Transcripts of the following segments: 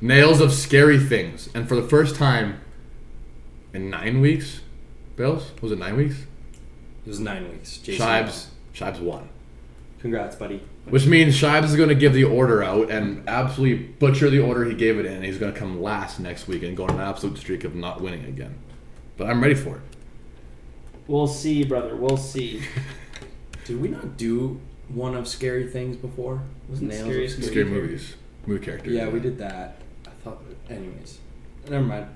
Nails of scary things. And for the first time in 9 weeks, Bills? Was it 9 weeks? It was 9 weeks. Jason Shibes won. Congrats, buddy. Which means Shibes is going to give the order out and absolutely butcher the order he gave it in. He's going to come last next week and go on an absolute streak of not winning again. But I'm ready for it. We'll see, brother. We'll see. Did we not do one of scary things before? Wasn't Nails of Scary movies. Movie characters. Yeah, we did that. I thought... Anyways. Never mind.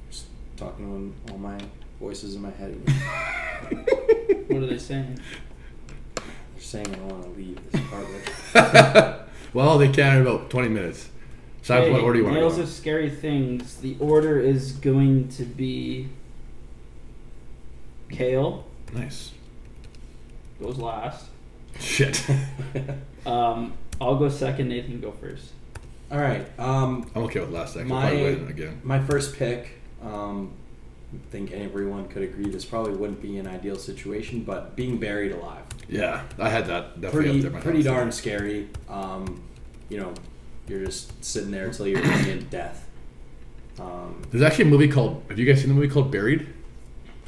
Just talking with all my voices in my head again. What are they saying? They're saying I don't want to leave this apartment. Well, they can in about 20 minutes. Shibes, what order do you want to go Nails of Scary Things. The order is going to be... Kale. Nice. Goes last. Shit. I'll go second. Nathan, go first. All right. I'm okay with last second. I'll probably win again. My first pick, I think everyone could agree this probably wouldn't be an ideal situation, but being buried alive. Yeah, I had that definitely up there. Pretty darn scary. You know, you're just sitting there until you're in death. There's actually a movie called... Have you guys seen the movie called Buried?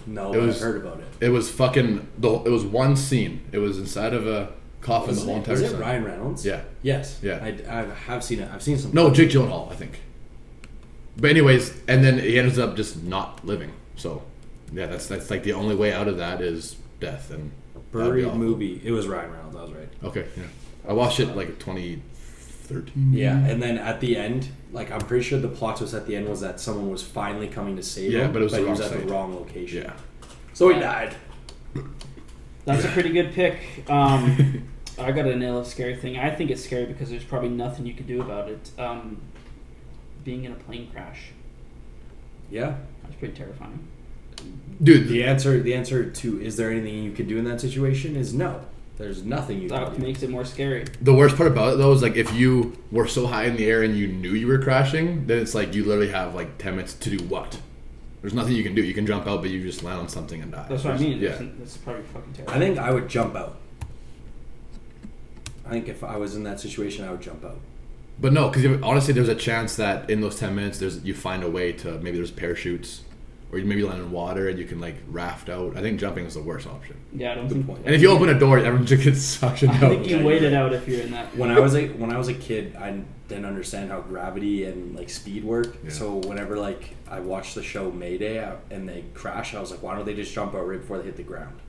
No, I've heard about it. It was fucking... It was one scene. It was inside of a coffin the whole entire time. Was it Ryan Reynolds? Yeah. Yes. Yeah. I have seen it. I've seen some... No, Jake Gyllenhaal, I think. But anyways, and then he ends up just not living. So, yeah, that's like the only way out of that is death. And Buried movie. It was Ryan Reynolds. I was right. Okay, yeah. I watched it like 2013. Yeah, and then at the end, like I'm pretty sure the plot twist at the end was that someone was finally coming to save him. But it was he was the at wrong the wrong location. Yeah. So he died. That's a pretty good pick. I got a nail of scary thing. I think it's scary because there's probably nothing you can do about it. Being in a plane crash. Yeah. That's pretty terrifying. Dude, The answer to is there anything you could do in that situation is no. There's nothing you can That do. makes it more scary. the worst part about it though is like if you were so high in the air and you knew you were crashing, then it's like you literally have like 10 minutes to do what? There's nothing you can do. You can jump out, but you just land on something and die. That's what I mean. Yeah. That's probably fucking terrifying. I think I would jump out. I think if I was in that situation, I would jump out. But no, because honestly, there's a chance that in those 10 minutes, you find a way to maybe there's parachutes, or you maybe land in water and you can like raft out. I think jumping is the worst option. Yeah, I don't think. point. And if you open a door, everyone just gets suctioned I out. think you wait it out if you're in that. When I was a kid, I didn't understand how gravity and like speed work. Yeah. So whenever like I watched the show Mayday and they crash, I was like, why don't they just jump out right before they hit the ground?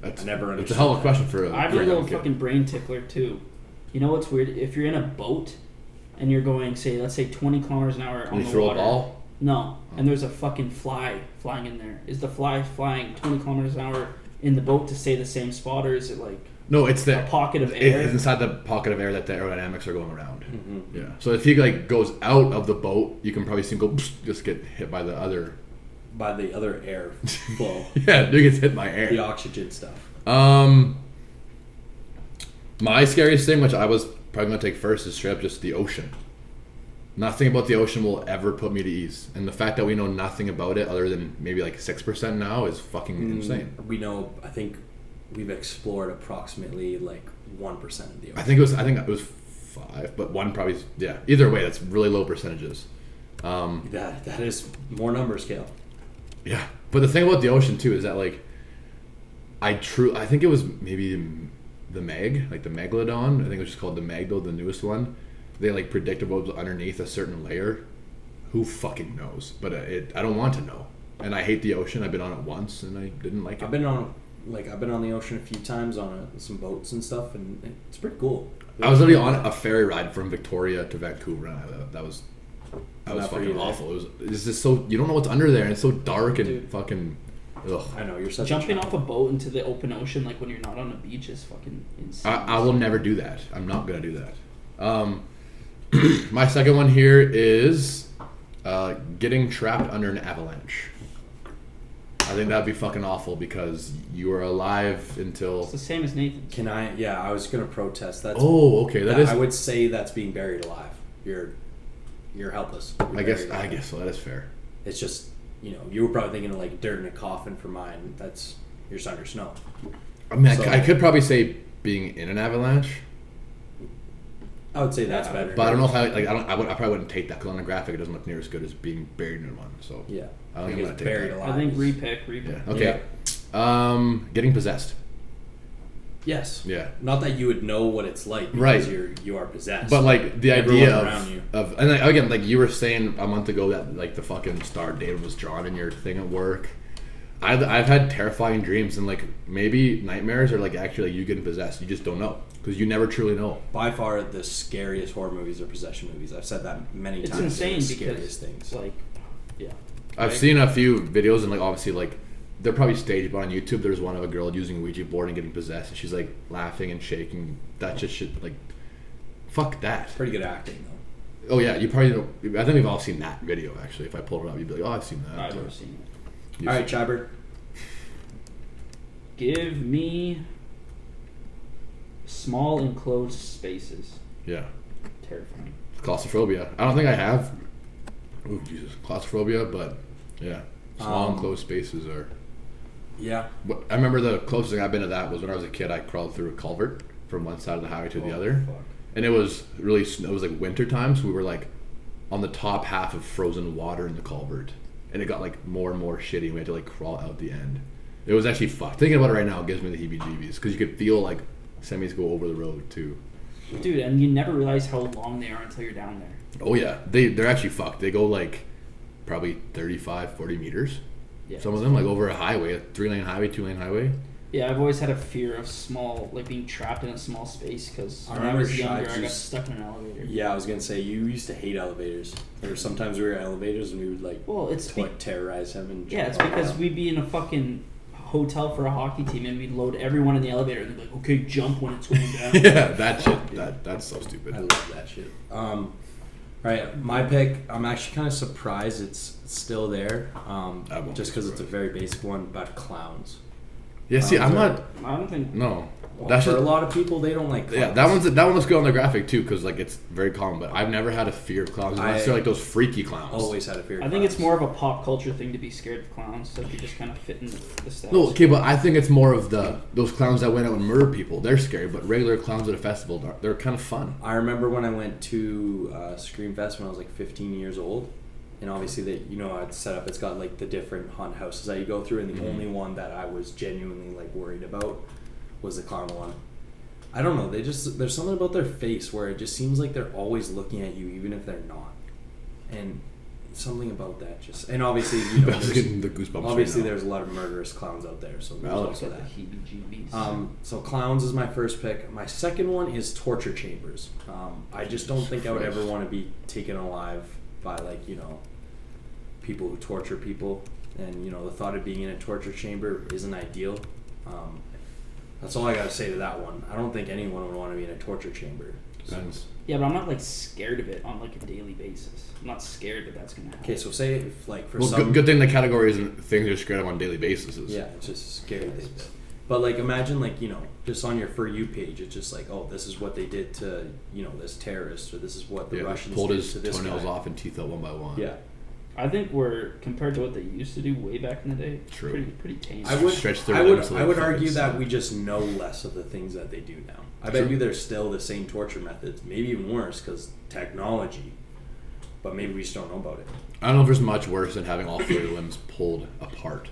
I never understood. It's a hell of a question for I have a little fucking brain tickler too. You know what's weird? If you're in a boat and you're going, let's say 20 kilometers an hour on you the throw water. a ball? No, and there's a fucking fly flying in there. Is the fly flying 20 kilometers an hour in the boat to stay the same spot, or is it like No, it's a pocket of air? It's inside the pocket of air that the aerodynamics are going around. Mm-hmm. Yeah. So if he like goes out of the boat, you can probably see him go just get hit by the other. By the other air flow. Yeah, dude gets hit by air. The oxygen stuff. My scariest thing, which I was probably gonna take first, is straight up just the ocean. Nothing about the ocean will ever put me to ease, and the fact that we know nothing about it other than maybe like 6% now is fucking insane. We know. I think we've explored approximately like 1% of the ocean. I think it was 5, but 1 probably. Yeah. Either way, that's really low percentages. That is more number scale. Yeah, but the thing about the ocean too is that like, I think it was maybe the Meg, like the Megalodon. I think it was just called the Magdo, the newest one. They like predicted what was underneath a certain layer. Who fucking knows? But I don't want to know. And I hate the ocean. I've been on it once and I didn't like it. I've been on the ocean a few times on some boats and stuff, and it's pretty cool. I was literally on a ferry ride from Victoria to Vancouver. And that was fucking awful. It's just so you don't know what's under there, and it's so dark and fucking. Ugh. I know you're such jumping off a boat into the open ocean like when you're not on a beach is fucking insane. I will never do that. I'm not gonna do that. My second one here is getting trapped under an avalanche. I think that'd be fucking awful because you are alive until. It's the same as Nathan's. Can I? Yeah, I was gonna protest. That's. Oh, okay. That is. I would say that's being buried alive. You're helpless. I guess so. That is fair. It's just you were probably thinking of like dirt in a coffin for mine. That's you're under snow. I mean, I could probably say being in an avalanche. I would say that's better. But I don't know if I probably wouldn't take that because on the graphic it doesn't look near as good as being buried in one. So yeah, I don't think I'm gonna take that. I think repick. Yeah. Okay. Yeah. Getting possessed. Yes. Yeah. Not that you would know what it's like because you are possessed. But like the idea around you. and like, again, like you were saying a month ago that like the fucking Star of David was drawn in your thing at work. I've had terrifying dreams and like maybe nightmares are like actually like you getting possessed. You just don't know because you never truly know. By far, the scariest horror movies are possession movies. I've said that many times. It's insane the because scariest things. like, yeah. I've seen a few videos and like obviously like they're probably staged, but on YouTube there's one of a girl using a Ouija board and getting possessed, and she's like laughing and shaking. That just shit like, fuck that. Pretty good acting though. Oh yeah, you probably know. I think we've all seen that video actually. If I pull it up, you'd be like, oh, I've seen that. I've never seen it. All right, Chibber. Give me small enclosed spaces. Yeah. Terrifying. Claustrophobia. I don't think I have. Oh Jesus, claustrophobia, but yeah, small enclosed spaces are. Yeah. I remember the closest thing I've been to that was when I was a kid. I crawled through a culvert from one side of the highway to the other, and it was really it was like winter time, so we were like on the top half of frozen water in the culvert, and it got like more and more shitty. And we had to like crawl out the end. It was actually fucked. Thinking about it right now gives me the heebie-jeebies because you could feel like semis go over the road too. Dude, and you never realize how long they are until you're down there. Oh yeah, they're actually fucked. They go like probably 35, 40 meters. Yeah, some of them like over a highway, a 3-lane highway, 2-lane highway. Yeah, I've always had a fear of small, like being trapped in a small space because when I was younger, I got stuck in an elevator. Yeah, I was gonna say you used to hate elevators. There were sometimes we were in elevators and we would like terrorize him and yeah, it's because we'd be in a fucking hotel for a hockey team and we'd load everyone in the elevator and they'd be like, okay, jump when it's going down. Yeah, that shit. That's so stupid. I love that shit. Right, my pick. I'm actually kind of surprised it's still there. Just because it's a very basic one, but clowns. Yeah, see, I'm not. I don't think. No, Well, that's for just, a lot of people, they don't like clowns. Yeah, that one looks good on the graphic too because like it's very common. But I've never had a fear of clowns unless they're like those freaky clowns. Always had a fear of I clowns. think it's more of a pop culture thing to be scared of clowns, so you just kind of fit in the stats. No, okay, but I think it's more of those clowns that went out and murdered people. They're scary, but regular clowns at a festival, they're kind of fun. I remember when I went to Scream Fest when I was like 15 years old, and obviously I'd set up. It's got like the different haunted houses that you go through, and the only one that I was genuinely like worried about was the clown one. I don't know. There's something about their face where it just seems like they're always looking at you, even if they're not. And something about that just. And obviously, getting the goosebumps. Obviously, right now. there's a lot of murderous clowns out there, so there's also that. Heebie-jeebies. So clowns is my first pick. My second one is torture chambers. I just don't think I would ever want to be taken alive by people who torture people, and the thought of being in a torture chamber isn't ideal. That's all I gotta say to that one. I don't think anyone would want to be in a torture chamber. Depends. Yeah, but I'm not like scared of it on like a daily basis. I'm not scared that that's gonna happen. Okay, so say if like for good thing the category isn't things you're scared of on a daily basis. Yeah, it's just scary things. But like imagine just on your For You page, it's just like, oh, this is what they did to this terrorist, or this is what the Russians pulled did his to this toenails guy. off and teeth out one by one. Yeah. I think we're compared to what they used to do way back in the day. True. Pretty tame. I would stretch their I would limbs to I would fucking argue that sun. we just know less of the things that they do now. I True. bet you there's still the same torture methods, maybe even worse because technology. But maybe we just don't know about it. I don't know if there's much worse than having all 4 limbs pulled apart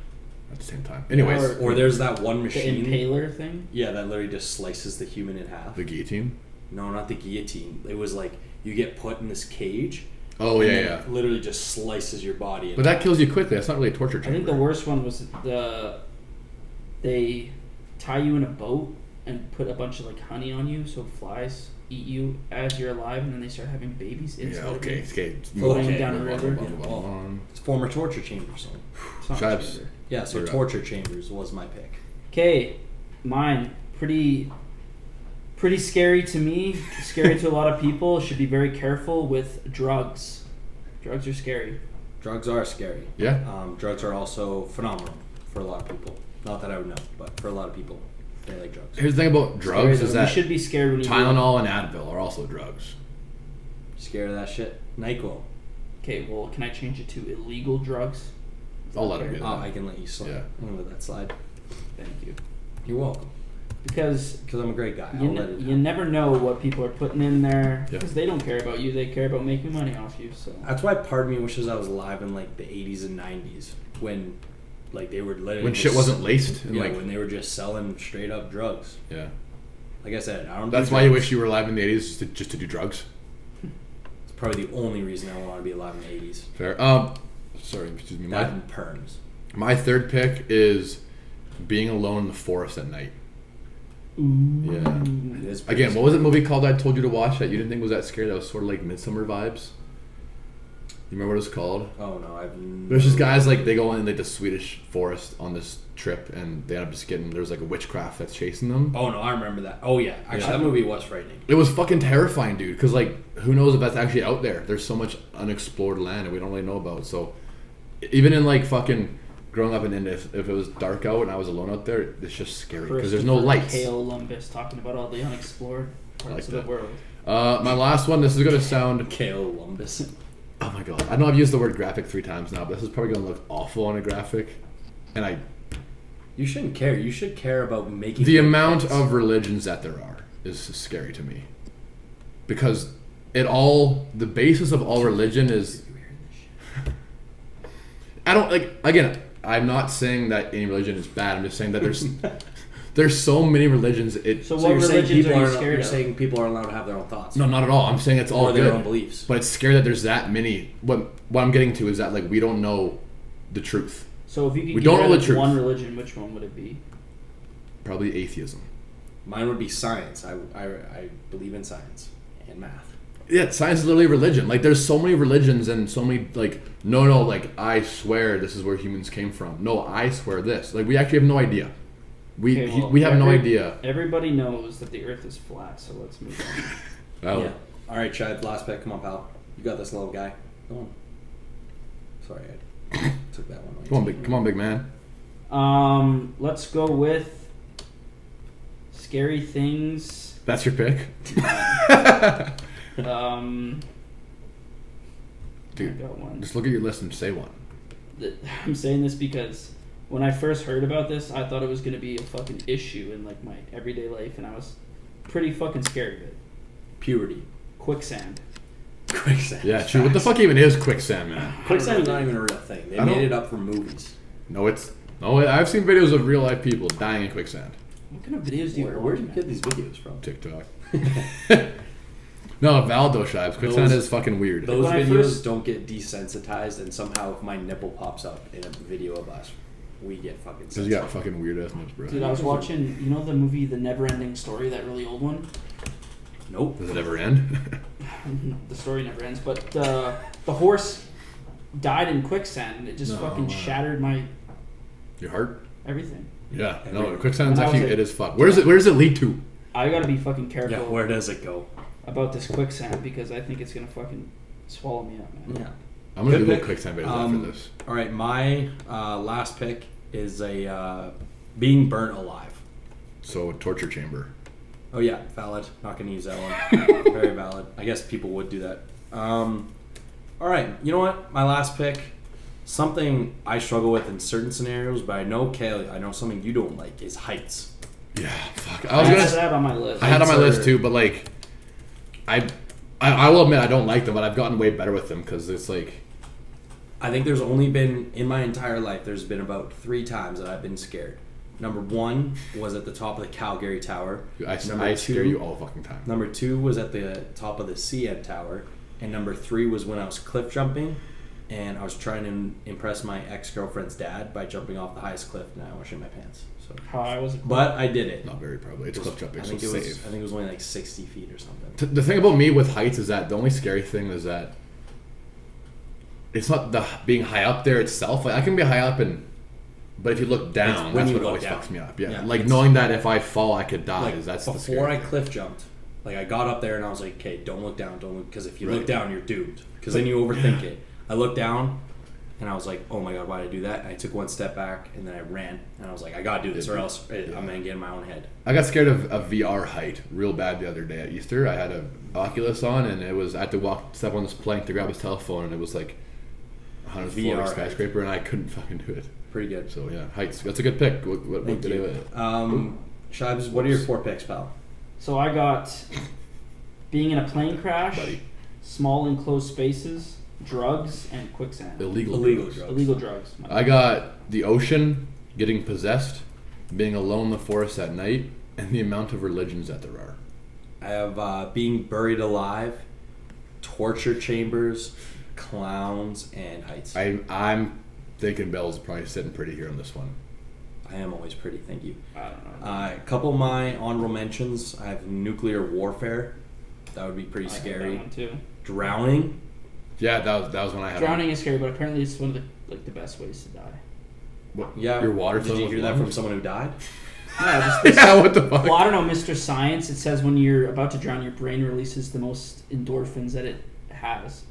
at the same time. Anyways, Or there's that one the machine. impaler thing. Yeah, that literally just slices the human in half. the guillotine. No, not the guillotine. It was like you get put in this cage. Oh and yeah, then yeah. it literally just slices your body in But that half. kills you quickly. That's not really a torture I chamber. think the worst one was they tie you in a boat and put a bunch of like honey on you so flies eat you as you're alive, and then they start having babies inside. Yeah. Okay. of Okay. Floating down a river. It's former torture chambers. So. you. It's not Tribes. gender. Yeah, so You're right. torture chambers was my pick. Okay, mine pretty scary to me. Scary to a lot of people. Should be very careful with drugs. Drugs are scary. Drugs are scary. Yeah. Drugs are also phenomenal for a lot of people. Not that I would know, but for a lot of people, they like drugs. Here's the thing about drugs Scary, is though. that You should be scared when you Tylenol and Advil are also drugs. Scared of that shit? NyQuil. Okay, well, can I change it to illegal drugs? I'll let it be. I can let you slide. Yeah. I'm gonna let that slide. Thank you. You're welcome. Because I'm a great guy. you never know what people are putting in there Yeah. because they don't care about you. They care about making money off you. So That's why part of me wishes I was alive in like the 80s and 90s when like they were literally When shit wasn't laced and when they were just selling straight up drugs. Yeah. Like I said, I don't. That's why you wish you were alive in the 80s just to do drugs. It's probably the only reason I want to be alive in the 80s. Fair. Sorry, excuse me. That and perms. My third pick is being alone in the forest at night. Ooh. Yeah. It is pretty Again, what was that movie called I told you to watch that you didn't think was that scary? That was sort of like Midsummer vibes. You remember what it's called? Oh no, There's just guys like they go in like the Swedish forest on this trip and they end up just getting there's like a witchcraft that's chasing them. Oh no, I remember that. Oh yeah, actually that movie was frightening. It was fucking terrifying, dude. Because like who knows if that's actually out there? There's so much unexplored land that we don't really know about. So even in like fucking growing up in India, if it was dark out and I was alone out there, it's just scary because there's no lights. Kale Lumbus talking about all the unexplored parts of the world. My last one. This is gonna sound. Kale Lumbus. Oh my god! I know I've used the word graphic 3 times now, but this is probably gonna look awful on a graphic. And You shouldn't care. You should care about making the amount of religions that there are is scary to me, because the basis of all religion is. I don't like. Again, I'm not saying that any religion is bad. I'm just saying that there's so many religions. So what religions are you scared You're of? saying people aren't allowed to have their own thoughts. No, not at all. I'm saying it's all or good. their own beliefs. But it's scary that there's that many. What I'm getting to is that like we don't know the truth. So if you could We get don't know rid the of truth. one religion, which one would it be? Probably atheism. Mine would be science. I believe in science and math. Yeah, science is literally religion. Like, there's so many religions and so many, like, no, like, I swear this is where humans came from. No, I swear this. Like, we actually have no idea. We have no idea. Everybody knows that the Earth is flat, so let's move on. Well, Yeah. All right, Chad. Last pick. Come on, pal. You got this, little guy. Come on. Sorry, I took that one. come on, big man. Let's go with scary things. That's your pick? Dude, Dude, I got one. just look at your list and say one. I'm saying this because when I first heard about this, I thought it was going to be a fucking issue in like my everyday life, and I was pretty fucking scared of it. Puberty. Quicksand. Quicksand. Yeah, true. What the fuck even is quicksand, man? Quicksand is not even a real thing. They made it up for movies. No, I've seen videos of real life people dying in quicksand. What kind of videos do you Where watch, do you man? get these videos from? TikTok. No, Valdo Shibes. Quicksand is fucking weird. Those When I videos first- don't get desensitized, and somehow if my nipple pops up in a video of us, we get fucking Because you got fucking weird ass nips, bro. Dude, I was watching, you know the movie The Never Ending Story, that really old one? Nope. Does it ever end? The story never ends, but the horse died in quicksand, and it just No, fucking wow. shattered my Your heart? everything. Yeah. No, Everything. quicksand's When I was actually a- it is fuck. Where does it lead to? I gotta be fucking careful Yeah, where does it go? about this quicksand because I think it's gonna fucking swallow me up, man. Yeah. I'm gonna Good Google pick. quicksand videos after this. All right, my last pick is a being burnt alive. So torture chamber. Oh yeah, valid. Not gonna use that one. Very valid. I guess people would do that. All right, you know what? My last pick, something I struggle with in certain scenarios, but I know Kaylee, I know something you don't like is heights. Yeah, fuck. I had that on my list. I had on my Heights list are- too, but like, I will admit I don't like them, but I've gotten way better with them because it's like, I think there's only been, in my entire life, there's been about 3 times that I've been scared. Number 1 was at the top of the Calgary Tower. I Number scare 2 you all fucking time. Number 2 was at the top of the CN Tower. And number 3 was when I was cliff jumping. And I was trying to impress my ex-girlfriend's dad by jumping off the highest cliff. And I was shitting my pants. So, How I was. but I did it. Not very probably. It's cliff jumping, I so think it's it was. safe. I think it was only like 60 feet or something. The thing about me with heights is that the only scary thing is that it's not the being high up there itself. Like I can be high up but if you look down, It's when that's you what look always down. fucks me up. Yeah, Yeah, like it's- knowing that if I fall, I could die. Like That's the before scary I thing. cliff jumped, like I got up there and I was like, okay, don't look down, don't look, because if you look Right. down, you're doomed. Because then you overthink it. I looked down and I was like, oh my god, why did I do that? And I took one step back and then I ran and I was like, I gotta do this or else I'm gonna get in my own head. I got scared of VR height real bad the other day at Easter. I had a Oculus on and I had to step on this plank to grab his telephone and it was like 100th floor VR skyscraper and I couldn't fucking do it. Pretty good. So yeah, heights. That's a good pick. What Thank did you. I Shibes, what are your 4 picks, pal? So I got being in a plane crash, Buddy. small enclosed spaces, drugs, and quicksand. Illegal drugs. Illegal drugs. I got the ocean, getting possessed, being alone in the forest at night, and the amount of religions that there are. I have being buried alive, torture chambers, clowns, and heights. I'm thinking Bell's probably sitting pretty here on this one. I am always pretty, thank you. I don't know. A couple of my honorable mentions. I have nuclear warfare. That would be pretty I got scary. that one too. Drowning. Yeah, that was when I had Drowning is scary, but apparently it's one of the best ways to die. What, Yeah. your water Did filling you with hear that lungs? from someone who died? No, just this, Yeah, what the fuck? well, I don't know, Mr. Science. It says when you're about to drown, your brain releases the most endorphins that it has.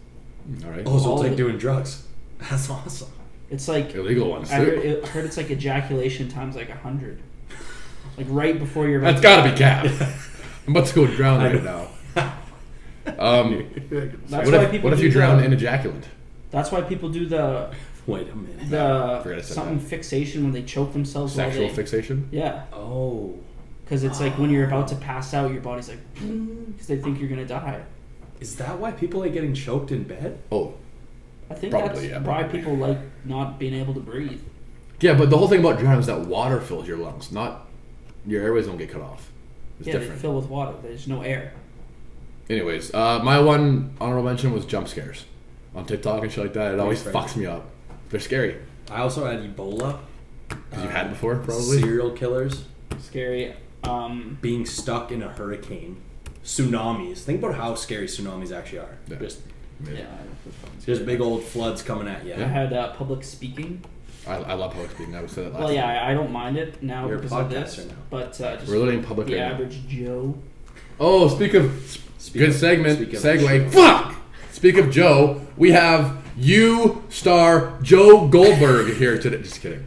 All right. Oh, so All it's like the- doing drugs. That's awesome. It's like Illegal ones I heard, too. I heard it's like ejaculation times like 100. Like right before you're about That's to gotta be cap. I'm about to go drown I right know. now. That's what why if, people what if do you drown the- in ejaculant? That's why people do the Wait a minute. Forget I said something that. fixation when they choke themselves. Sexual while they, fixation? Yeah, Oh. because it's like when you're about to pass out, your body's like because they think you're gonna die. Is that why people like getting choked in bed? Oh. I think Probably, that's yeah, why probably. people like not being able to breathe. Yeah, but the whole thing about drowning is that water fills your lungs, not your airways don't get cut off. It's Yeah, they different. fill with water. There's no air. Anyways, my one honorable mention was jump scares on TikTok and shit like that. It always Right. fucks me up. They're scary. I also had Ebola. Because you've had it before, probably. Serial killers. Scary. Being stuck in a hurricane. Tsunamis. Think about how scary tsunamis actually are. Yeah. Just Yeah. Just big old floods coming at you. I had public speaking. I love public speaking. I would say that last Well, yeah, time. I don't mind it now You're a because of this. podcaster now. But just We're literally in public the right now. average Joe. Oh, speak of Speak good of- segment, speak of segue. show. Fuck! Speak of Joe, we have you star Joe Goldberg here today. Just kidding.